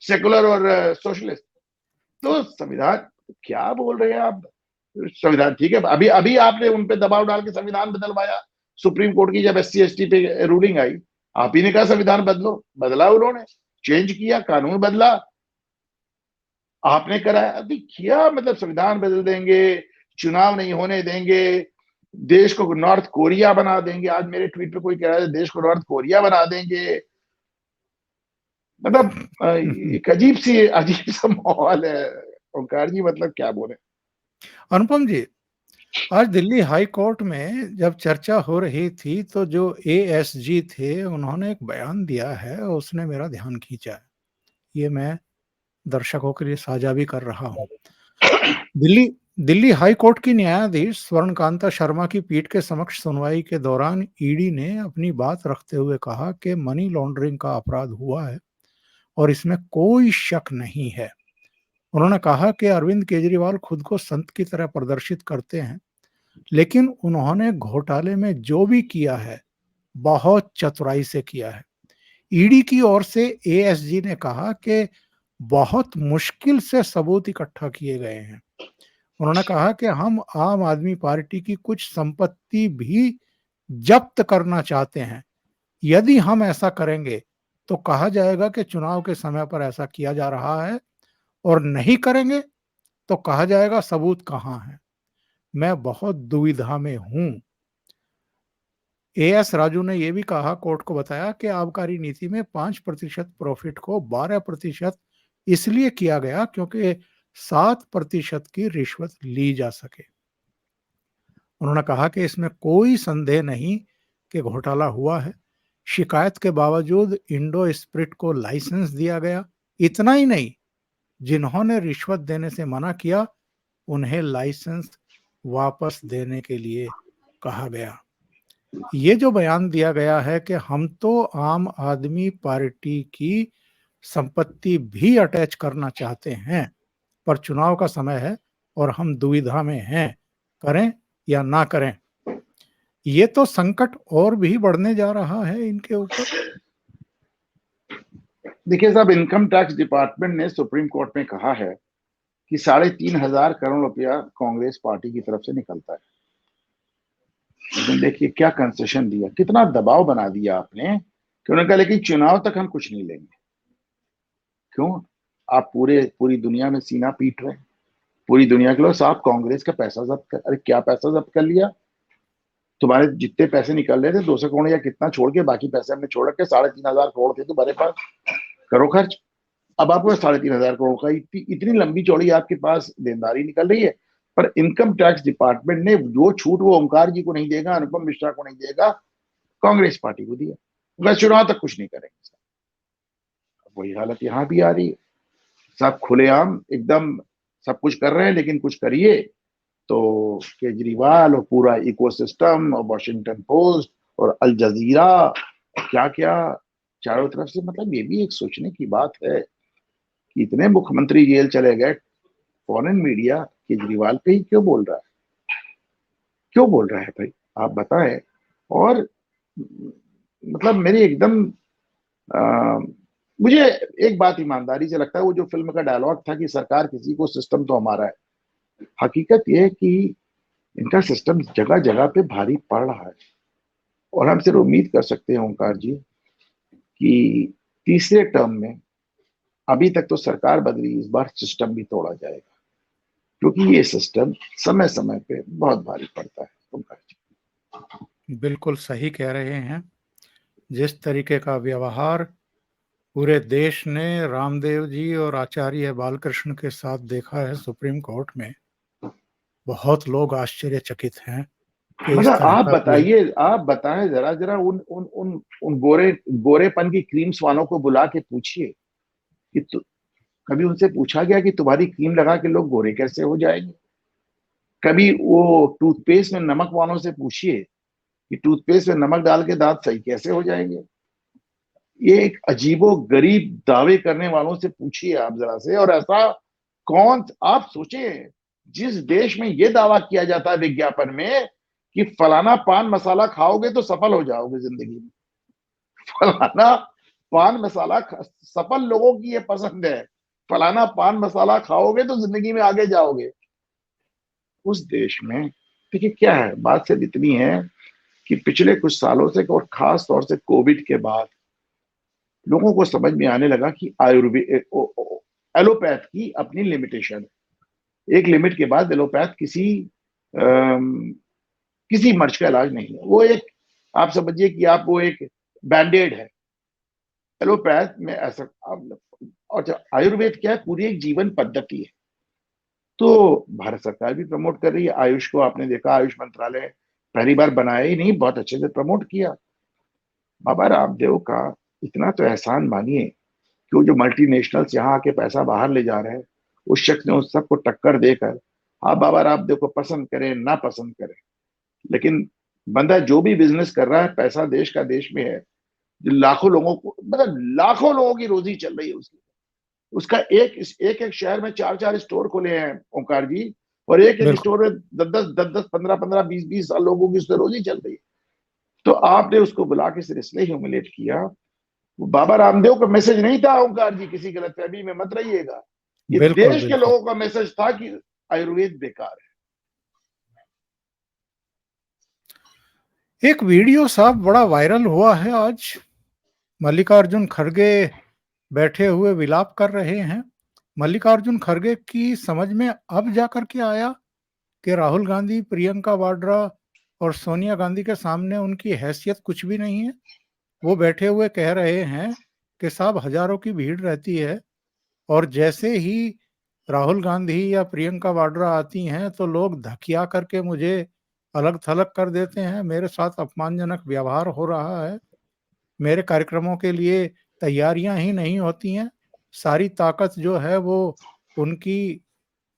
सेकुलर और सोशलिस्ट। तो संविधान क्या बोल रहे हैं आप, संविधान ठीक है। अभी अभी आपने उन पे दबाव डाल के संविधान बदलवाया, सुप्रीम कोर्ट की जब SC ST पे रूलिंग आई, आप ही ने कहा संविधान बदलो, बदला उन्होंने, चेंज किया, कानून बदला, आपने कराया। अभी क्या मतलब संविधान बदल देंगे, चुनाव नहीं होने देंगे, देश को नॉर्थ कोरिया बना देंगे। आज मेरे ट्वीट पे कोई कह रहा है देश को नॉर्थ कोरिया बना देंगे। मतलब एक अजीब सा माहौल है ओंकार जी, मतलब क्या बोले। अनुपम जी, आज दिल्ली हाई कोर्ट में जब चर्चा हो रही थी तो जो ASG थे उन्होंने एक बयान दिया है, उसने मेरा ध्यान खींचा है। ये मैं दर्शकों के लिए साझा भी कर रहा हूँ। दिल्ली दिल्ली हाई कोर्ट की न्यायाधीश स्वर्णकांता शर्मा की पीठ के समक्ष सुनवाई के दौरान ईडी ने अपनी बात रखते हुए कहा कि मनी लॉन्ड्रिंग का अपराध हुआ है और इसमें कोई शक नहीं है। उन्होंने कहा कि अरविंद केजरीवाल खुद को संत की तरह प्रदर्शित करते हैं, लेकिन उन्होंने घोटाले में जो भी किया है बहुत चतुराई से किया है। ईडी की ओर से ASG ने कहा कि बहुत मुश्किल से सबूत इकट्ठा किए गए हैं। उन्होंने कहा कि हम आम आदमी पार्टी की कुछ संपत्ति भी जब्त करना चाहते हैं। यदि हम ऐसा करेंगे तो कहा जाएगा कि चुनाव के समय पर ऐसा किया जा रहा है, और नहीं करेंगे तो कहा जाएगा सबूत कहाँ है। मैं बहुत दुविधा में हूं। AS राजू ने यह भी कहा, कोर्ट को बताया कि आबकारी नीति में 5% प्रॉफिट को 12% इसलिए किया गया क्योंकि 7% की रिश्वत ली जा सके। उन्होंने कहा कि इसमें कोई संदेह नहीं कि घोटाला हुआ है। शिकायत के बावजूद इंडो स्प्रिट को लाइसेंस दिया गया। इतना ही नहीं, जिन्होंने रिश्वत देने से मना किया उन्हें लाइसेंस वापस देने के लिए कहा गया। ये जो बयान दिया गया है कि हम तो आम आदमी पार्टी की संपत्ति भी अटैच करना चाहते हैं, पर चुनाव का समय है और हम दुविधा में हैं, करें या ना करें। ये तो संकट और भी बढ़ने जा रहा है इनके ऊपर। देखिए साहब, इनकम टैक्स डिपार्टमेंट ने सुप्रीम कोर्ट में कहा है कि 3,500 करोड़ रुपया कांग्रेस पार्टी की तरफ से निकलता है। लेकिन देखिए क्या कंसेशन दिया, कितना दबाव बना दिया आपने कि उन्होंने कहा लेकिन चुनाव तक हम कुछ नहीं लेंगे। क्यों? आप पूरी दुनिया में सीना पीट रहे हैं। पूरी दुनिया के लोग, साहब कांग्रेस का पैसा जब्त कर, अरे क्या पैसा जब्त कर लिया? तुम्हारे जितने पैसे निकल रहे थे 200 करोड़ या कितना छोड़ के, बाकी पैसे हमने छोड़ रखे, 3,500 करोड़ थे तुम्हारे पास, करो खर्च। अब आपको 3,500 करोड़ का इतनी लंबी चौड़ी आपके पास देनदारी निकल रही है, पर इनकम टैक्स डिपार्टमेंट ने जो छूट वो ओंकार जी को नहीं देगा, अनुपम मिश्रा को नहीं देगा, कांग्रेस पार्टी को दिया। वह चुनाव तक कुछ नहीं करेंगे। वही हालत यहाँ भी आ रही है, सब खुलेआम एकदम सब कुछ कर रहे हैं, लेकिन कुछ करिए तो केजरीवाल और पूरा इकोसिस्टम और वॉशिंगटन पोस्ट और अल जजीरा, क्या क्या चारों तरफ से, मतलब ये भी एक सोचने की बात है कि इतने मुख्यमंत्री जेल चले गए, फॉरेन मीडिया केजरीवाल पे ही क्यों बोल रहा है? क्यों बोल रहा है भाई, आप बताएं। और मतलब मेरी एकदम मुझे एक बात ईमानदारी से लगता है, वो जो फिल्म का डायलॉग था कि सरकार किसी को, सिस्टम तो हमारा है, हकीकत यह है कि इनका सिस्टम जगह जगह पे भारी पड़ रहा है। और हम सिर्फ उम्मीद कर सकते हैं ओंकार जी कि तीसरे टर्म में, अभी तक तो सरकार बदली, इस बार सिस्टम भी तोड़ा जाएगा, क्योंकि ये सिस्टम समय समय पे बहुत भारी पड़ता है ओंकार जी। बिल्कुल सही कह रहे हैं। जिस तरीके का व्यवहार पूरे देश ने रामदेव जी और आचार्य बालकृष्ण के साथ देखा है सुप्रीम कोर्ट में, बहुत लोग आश्चर्यचकित हैं कि इस मतलब तरह आप का कोई। बताइए, आप बताएं जरा जरा उन उन उन उन गोरेपन की क्रीम्स वालों को बुला के पूछिए कि कभी उनसे पूछा गया कि तुम्हारी क्रीम लगा के लोग गोरे कैसे हो जाएंगे? कभी वो टूथपेस्ट में नमक वालों से पूछिए कि टूथपेस्ट में नमक डाल के दांत सही कैसे हो जाएंगे? ये एक अजीबो गरीब दावे करने वालों से पूछिए आप जरा से। और ऐसा कौन, आप सोचे, जिस देश में ये दावा किया जाता है विज्ञापन में कि फलाना पान मसाला खाओगे तो सफल हो जाओगे जिंदगी में, फलाना पान मसाला सफल लोगों की ये पसंद है, फलाना पान मसाला खाओगे तो जिंदगी में आगे जाओगे, उस देश में देखिए क्या है। बात सिर्फ इतनी है कि पिछले कुछ सालों से और खास तौर से कोविड के बाद लोगों को समझ में आने लगा कि आयुर्वेद, एलोपैथ की अपनी लिमिटेशन है। एक लिमिट के बाद एलोपैथ किसी मर्ज का इलाज नहीं है, वो एक, आप समझिए कि आप वो एक बैंडेड है एलोपैथ में ऐसा। और आयुर्वेद क्या है, पूरी एक जीवन पद्धति है। तो भारत सरकार भी प्रमोट कर रही है आयुष को। आपने देखा आयुष मंत्रालय पहली बार बनाया ही नहीं, बहुत अच्छे से प्रमोट किया। बाबा रामदेव का इतना तो एहसान मानिए कि वो जो मल्टीनेशनल्स यहाँ आके पैसा बाहर ले जा रहे हैं, उस शख्स ने उस सबको टक्कर देकर, आप बाबा रामदेव को पसंद करें ना पसंद करें, लेकिन बंदा जो भी बिजनेस कर रहा है, पैसा देश का देश में है, जो लाखों लोगों को, मतलब लाखों लोगों की रोजी चल रही है उसकी। उसका एक एक शहर में 4 4 स्टोर खुले हैं ओंकार जी, और एक एक बिल्कुल। स्टोर में 10 10 15 15 20 20 लोगों की उससे रोजी चल रही है। तो आपने उसको बुला के सिर्फ इसलिए ह्यूमिलेट किया। वो बाबा रामदेव का मैसेज नहीं था ओंकार जी, किसी गलतफहमी में मत रहिएगा, ये बिल्कुल देश के बिल्कुल। लोगों का मैसेज था कि आयुर्वेद बेकार है। एक वीडियो साहब बड़ा वायरल हुआ है आज। मल्लिकार्जुन खड़गे बैठे हुए विलाप कर रहे हैं। मल्लिकार्जुन खड़गे की समझ में अब जाकर के आया कि राहुल गांधी, प्रियंका वाड्रा और सोनिया गांधी के सामने उनकी हैसियत कुछ भी नहीं है। वो बैठे हुए कह रहे हैं कि साहब हजारों की भीड़ रहती है, और जैसे ही राहुल गांधी या प्रियंका वाड्रा आती हैं तो लोग धकिया करके मुझे अलग थलग कर देते हैं, मेरे साथ अपमानजनक व्यवहार हो रहा है, मेरे कार्यक्रमों के लिए तैयारियां ही नहीं होती हैं, सारी ताकत जो है वो उनकी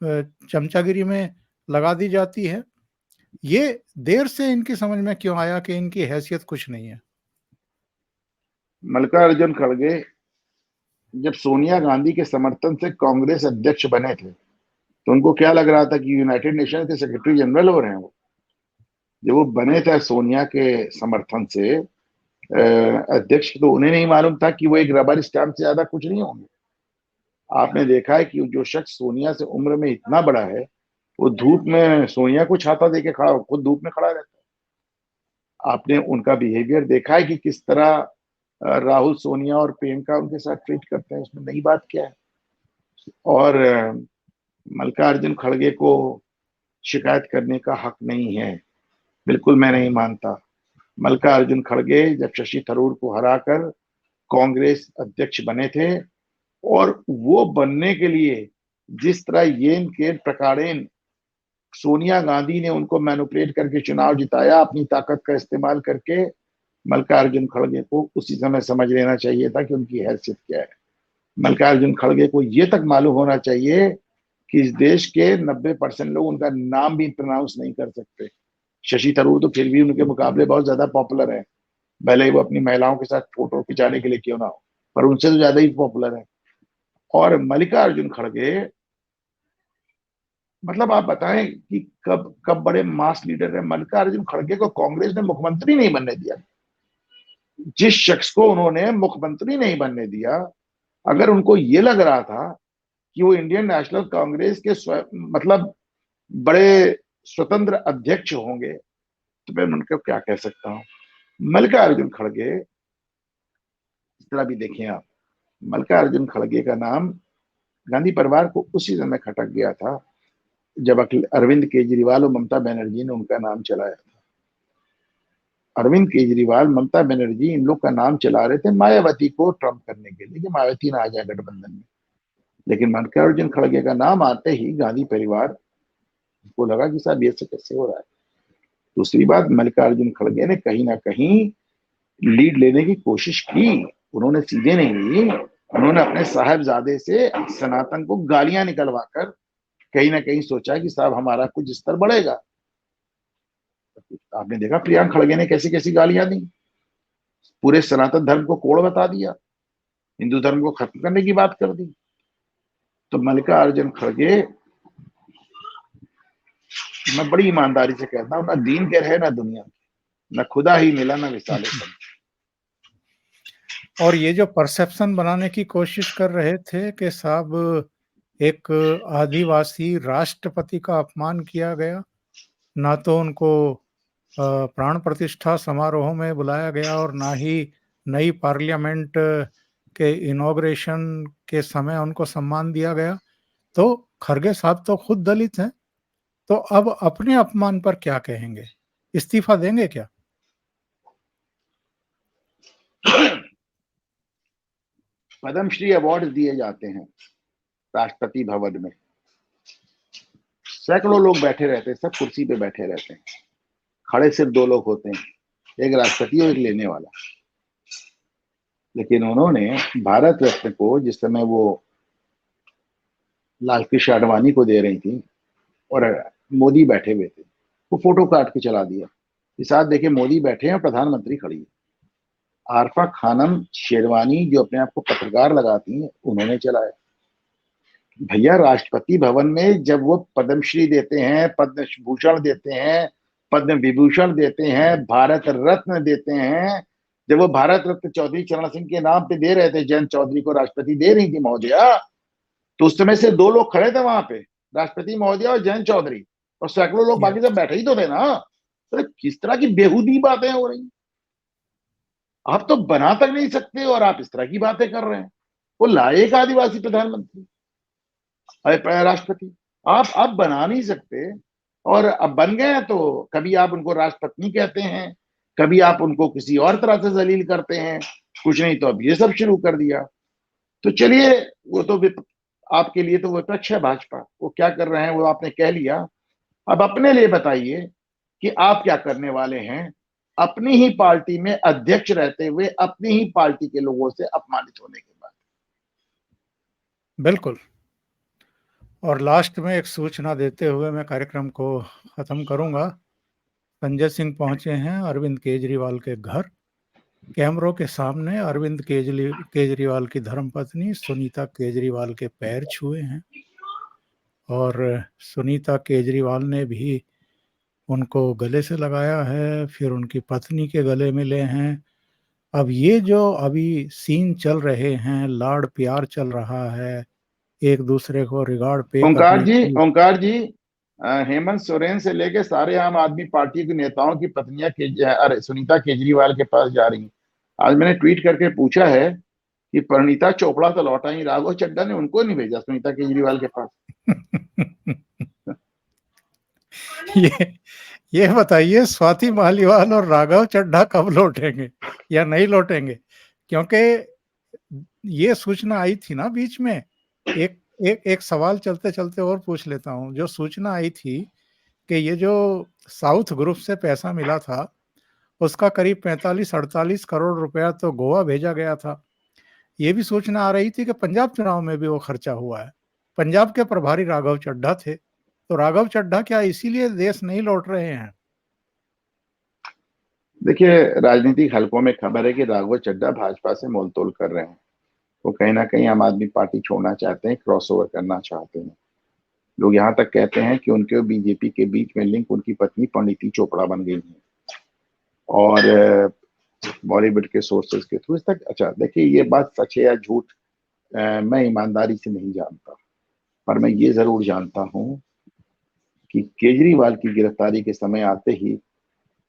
चमचागिरी में लगा दी जाती है। ये देर से इनकी समझ में क्यों आया कि इनकी हैसियत कुछ नहीं है? मल्लिकार्जुन खड़गे जब सोनिया गांधी के समर्थन से कांग्रेस अध्यक्ष बने थे, तो उनको क्या लग रहा था कि यूनाइटेड नेशन के सेक्रेटरी जनरल हो रहे हैं वो? जब वो बने थे सोनिया के समर्थन से अध्यक्ष, तो उन्हें नहीं मालूम था कि वो एक रबर स्टैंप से ज्यादा कुछ नहीं होंगे। आपने देखा है कि जो शख्स सोनिया से उम्र में इतना बड़ा है, वो धूप में सोनिया को छाता देके खड़ा, खुद धूप में खड़ा रहता है। आपने उनका बिहेवियर देखा है कि किस तरह राहुल, सोनिया और प्रियंका उनके साथ ट्रीट करते हैं, इसमें नई बात क्या है? और मल्लिकार्जुन खड़गे को शिकायत करने का हक नहीं है, बिल्कुल मैं नहीं मानता। मल्लिकार्जुन खड़गे जब शशि थरूर को हराकर कांग्रेस अध्यक्ष बने थे, और वो बनने के लिए जिस तरह येन केन प्रकारेण सोनिया गांधी ने उनको मैनिपुलेट करके चुनाव जिताया अपनी ताकत का इस्तेमाल करके, मल्लिकार्जुन खड़गे को उसी समय समझ लेना चाहिए था कि उनकी हैसियत क्या है। मल्लिकार्जुन खड़गे को यह तक मालूम होना चाहिए कि इस देश के 90% लोग उनका नाम भी प्रोनाउंस नहीं कर सकते। शशि थरूर तो फिर भी उनके मुकाबले बहुत ज्यादा पॉपुलर है, भले ही वो अपनी महिलाओं के साथ फोटो खिंचाने के लिए क्यों ना हो, पर उनसे तो ज्यादा ही पॉपुलर है। और मल्लिकार्जुन खड़गे, मतलब आप बताएं कि कब कब बड़े मास लीडर है। मल्लिकार्जुन खड़गे को कांग्रेस ने मुख्यमंत्री नहीं बनने दिया। जिस शख्स को उन्होंने मुख्यमंत्री नहीं बनने दिया, अगर उनको ये लग रहा था कि वो इंडियन नेशनल कांग्रेस के मतलब बड़े स्वतंत्र अध्यक्ष होंगे, तो मैं उनको क्या कह सकता हूं। मल्लिकार्जुन खड़गे, इस तरह भी देखें आप, मल्लिकार्जुन खड़गे का नाम गांधी परिवार को उसी समय खटक गया था जब अरविंद केजरीवाल और ममता बनर्जी ने उनका नाम चलाया था। अरविंद केजरीवाल, ममता बनर्जी इन लोग का नाम चला रहे थे मायावती को ट्रम्प करने के लिए कि मायावती ना आ जाए गठबंधन में, लेकिन मल्लिकार्जुन खड़गे का नाम आते ही गांधी परिवार को लगा कि साहब ये से कैसे हो रहा है। दूसरी बात, मल्लिकार्जुन खड़गे ने कहीं ना कहीं लीड लेने की कोशिश की, उन्होंने सीधे नहीं ली, उन्होंने अपने साहबजादे से सनातन को गालियां निकलवाकर कहीं ना कहीं सोचा कि साहब हमारा कुछ स्तर बढ़ेगा। आपने देखा प्रियंक खड़गे ने कैसी कैसी गालियां दी, पूरे सनातन धर्म को कोड़ बता दिया, हिंदू धर्म को खत्म करने की बात कर दी। तो मल्लिकार्जुन खड़गे, मैं बड़ी ईमानदारी से कहता हूं, ना दीन के रहे ना दुनिया के, ना खुदा ही मिला ना विसाले सब। और ये जो परसेप्शन बनाने की कोशिश कर रहे थे कि साहब एक आदिवासी राष्ट्रपति का अपमान किया गया, ना तो उनको प्राण प्रतिष्ठा समारोह में बुलाया गया और ना ही नई पार्लियामेंट के इनॉग्रेशन के समय उनको सम्मान दिया गया। तो खड़गे साहब तो खुद दलित हैं, तो अब अपने अपमान पर क्या कहेंगे? इस्तीफा देंगे क्या? पद्मश्री अवार्ड दिए जाते हैं राष्ट्रपति भवन में, सैकड़ों लोग बैठे रहते हैं, सब कुर्सी पे बैठे रहते हैं, खड़े सिर्फ 2 लोग होते हैं, एक राष्ट्रपति और एक लेने वाला। लेकिन उन्होंने भारत रत्न को, जिस समय वो लाल कृष्ण आडवाणी को दे रही थी और मोदी बैठे हुए थे, वो फोटो काट के चला दिया। इस साथ देखिए मोदी बैठे हैं और प्रधानमंत्री खड़ी है। आरफा खानम शेरवानी जो अपने आप को पत्रकार लगाती हैं, उन्होंने चलाया। भैया राष्ट्रपति भवन में जब वो पद्मश्री देते हैं, पद्म भूषण देते हैं, पद्म विभूषण देते हैं, भारत रत्न देते हैं, जब वो भारत रत्न चौधरी चरण सिंह के नाम पे दे रहे थे, जयंत चौधरी को राष्ट्रपति दे रही थी महोदया, तो उस समय से 2 लोग खड़े थे वहां पे, राष्ट्रपति महोदया और जयंत चौधरी, और सैकड़ों लोग बाकी सब बैठे ही तो थे ना। तो किस तरह की बेहूदी बातें हो रही, आप तो बना तक नहीं सकते और आप इस तरह की बातें कर रहे हैं। वो लाए एक आदिवासी प्रधानमंत्री राष्ट्रपति, आप अब बना नहीं सकते, और अब बन गए हैं तो कभी आप उनको राष्ट्रपत्नी कहते हैं, कभी आप उनको किसी और तरह से जलील करते हैं, कुछ नहीं तो अब ये सब शुरू कर दिया। तो चलिए, वो तो आपके लिए तो विपक्ष है भाजपा, वो क्या कर रहे हैं वो आपने कह लिया। अब अपने लिए बताइए कि आप क्या करने वाले हैं, अपनी ही पार्टी में अध्यक्ष रहते हुए अपनी ही पार्टी के लोगों से अपमानित होने के बाद। बिल्कुल। और लास्ट में एक सूचना देते हुए मैं कार्यक्रम को खत्म करूंगा। संजय सिंह पहुंचे हैं अरविंद केजरीवाल के घर। कैमरों के सामने अरविंद केजरीवाल की धर्मपत्नी सुनीता केजरीवाल के पैर छुए हैं और सुनीता केजरीवाल ने भी उनको गले से लगाया है, फिर उनकी पत्नी के गले मिले हैं। अब ये जो अभी सीन चल रहे हैं, लाड़ प्यार चल रहा है, एक दूसरे को रिगार्ड पे करने की। ओंकार जी, हेमंत सोरेन से लेके सारे आम आदमी पार्टी के नेताओं की पत्नियां अरे सुनीता केजरीवाल के पास जा रही हैं। आज मैंने ट्वीट करके पूछा है कि परिणीता चोपड़ा तो लौटा ही, राघव चड्ढा ने उनको नहीं भेजा सुनीता केजरीवाल के पास। ये ये बताइए, स्वाति मालीवाल और राघव चड्ढा कब लौटेंगे या नहीं लौटेंगे? क्योंकि ये सूचना आई थी ना बीच में। एक एक सवाल चलते-चलते और पूछ लेता हूँ। जो सूचना आई थी कि ये जो साउथ ग्रुप से पैसा मिला था, उसका करीब 45-48 करोड़ रुपया तो गोवा भेजा गया था। ये भी सूचना आ रही थी कि पंजाब चुनाव में भी वो खर्चा हुआ है। पंजाब के प्रभारी राघव चड्ढा थे। तो राघव चड्ढा क्या इसीलिए देश नहीं लौट रहे हैं? देखिए, राजनीतिक हलकों में खबर है कि राघव चड्ढा भाजपा से मोल-तोल कर रहे हैं। वो कहीं न कहीं आम आदमी पार्टी छोड़ना चाहते हैं, क्रॉसओवर करना चाहते हैं। लोग यहाँ तक कहते हैं कि उनके और बीजेपी के बीच में लिंक उनकी पत्नी परिणीति चोपड़ा बन गई हैं और बॉलीवुड के सोर्सेज के थ्रू। इस तक अच्छा देखिए, ये बात सच है या झूठ मैं ईमानदारी से नहीं जानता, पर मैं ये ज़रूर जानता हूँ कि केजरीवाल की गिरफ्तारी के समय आते ही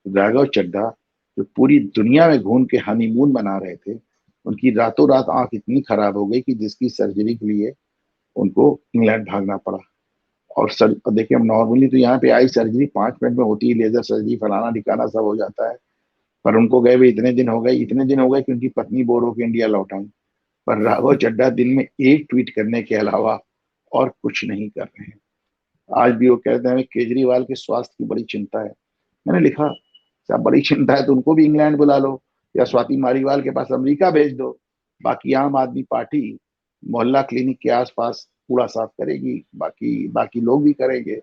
राघव चड्ढा, जो पूरी दुनिया में घूम के हनीमून मना रहे थे, उनकी रातों रात आँख इतनी खराब हो गई कि जिसकी सर्जरी के लिए उनको इंग्लैंड भागना पड़ा। और सर देखिए, नॉर्मली तो यहाँ पे आई सर्जरी 5 मिनट में होती है, लेजर सर्जरी फलाना-ढिकाना सब हो जाता है। पर उनको गए हुए इतने दिन हो गए कि उनकी पत्नी बोर होके इंडिया लौट आई। पर राघव चड्ढा दिन में एक ट्वीट करने के अलावा और कुछ नहीं कर रहे हैं। आज भी वो कहते हैं हमें केजरीवाल के स्वास्थ्य की बड़ी चिंता है। मैंने लिखा, साहब बड़ी चिंता है तो उनको भी इंग्लैंड बुला लो या स्वाति मालीवाल के पास अमेरिका भेज दो। बाकी आम आदमी पार्टी मोहल्ला क्लिनिक के आसपास कूड़ा साफ करेगी, बाकी बाकी लोग भी करेंगे।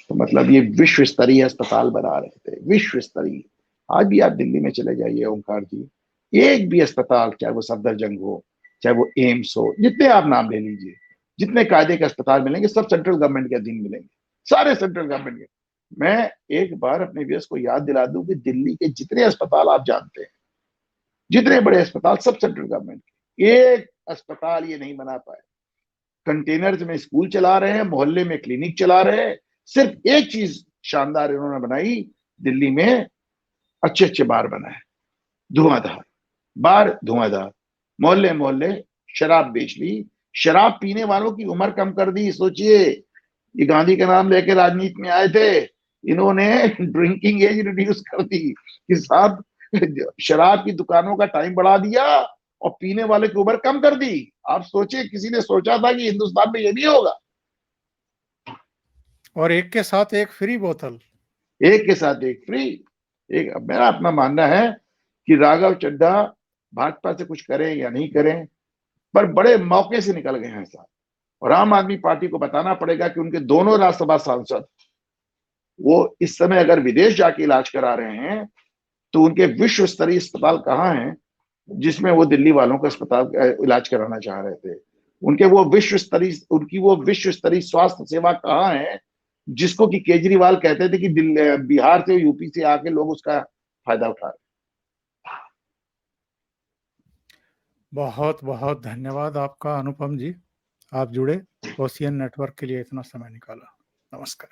तो मतलब ये विश्व स्तरीय अस्पताल बना रहे थे, विश्व स्तरीय। आज भी आप दिल्ली में चले जाइए ओंकार जी, एक भी अस्पताल, चाहे वो सफदरजंग हो, चाहे वो एम्स हो, जितने आप नाम ले लीजिए, जितने कायदे के अस्पताल मिलेंगे सब सेंट्रल गवर्नमेंट के अधीन मिलेंगे, सारे सेंट्रल गवर्नमेंट के। मैं एक बार अपने व्यूअर्स को याद दिला दूं कि दिल्ली के जितने अस्पताल आप जानते हैं, जितने बड़े अस्पताल, सब सेंट्रल गवर्नमेंट के। एक अस्पताल ये नहीं बना पाए। कंटेनर्स में स्कूल चला रहे हैं, मोहल्ले में क्लिनिक चला रहे हैं। सिर्फ एक चीज शानदार इन्होंने बनाई, दिल्ली में अच्छे अच्छे बार बनाए, धुआंधार बार, धुआंधार। मोहल्ले मोहल्ले शराब बेच ली, शराब पीने वालों की उम्र कम कर दी। सोचिए, ये गांधी का नाम लेके राजनीति में आए थे, इन्होंने ड्रिंकिंग एज रिड्यूस कर दी कि साहब शराब की दुकानों का टाइम बढ़ा दिया और पीने वाले की उम्र कम कर दी। आप सोचिए, किसी ने सोचा था कि हिंदुस्तान में ये भी होगा? और एक के साथ एक फ्री बोतल। एक के साथ एक फ्री। एक मेरा अपना मानना है कि राघव चड्ढा भाजपा से कुछ करें या नहीं करें, पर बड़े मौके से निकल गए हैं साहब। और आम आदमी पार्टी को बताना पड़ेगा कि उनके दोनों राज्यसभा सांसद वो इस समय अगर विदेश जाके इलाज करा रहे हैं, तो उनके विश्व स्तरीय अस्पताल कहाँ हैं जिसमें वो दिल्ली वालों का अस्पताल इलाज कराना चाह रहे थे? उनकी वो विश्व स्तरीय स्वास्थ्य सेवा कहाँ है जिसको कि केजरीवाल कहते थे कि बिहार से, यूपी से आके लोग उसका फायदा उठा रहे। बहुत बहुत धन्यवाद आपका अनुपम जी। आप जुड़े, ओशियन नेटवर्क के लिए इतना समय निकाला। नमस्कार।